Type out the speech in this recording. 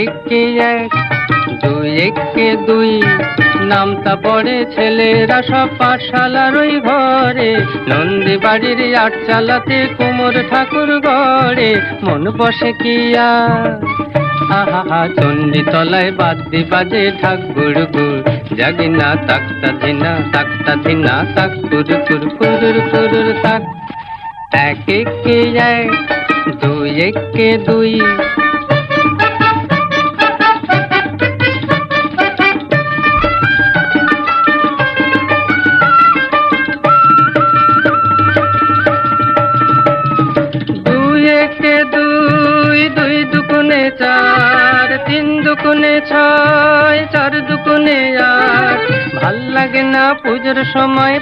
একে এক, দুই একে দুই, নামতা পড়ে ছেলেরা সব পাঠশালার ওই ঘরে। নন্দী বাড়ির আটচালাতে কুমোর ঠাকুর গড়ে, মন বসে কি আর। আহা চণ্ডী তলায় বাদ্যি বাজে ঢাক গুড়গুড়, জাগিনা তাক্তা ধিনা তাক কুরুর কুরুর কুরুর তাক। এক একে এক, দুই একে দুই। দুই একে দুই, দুই দুগুণে চার, তিন দুগুণে ছয়, চার দুগুণে আট। ভাল লাগে না পুজোর সময়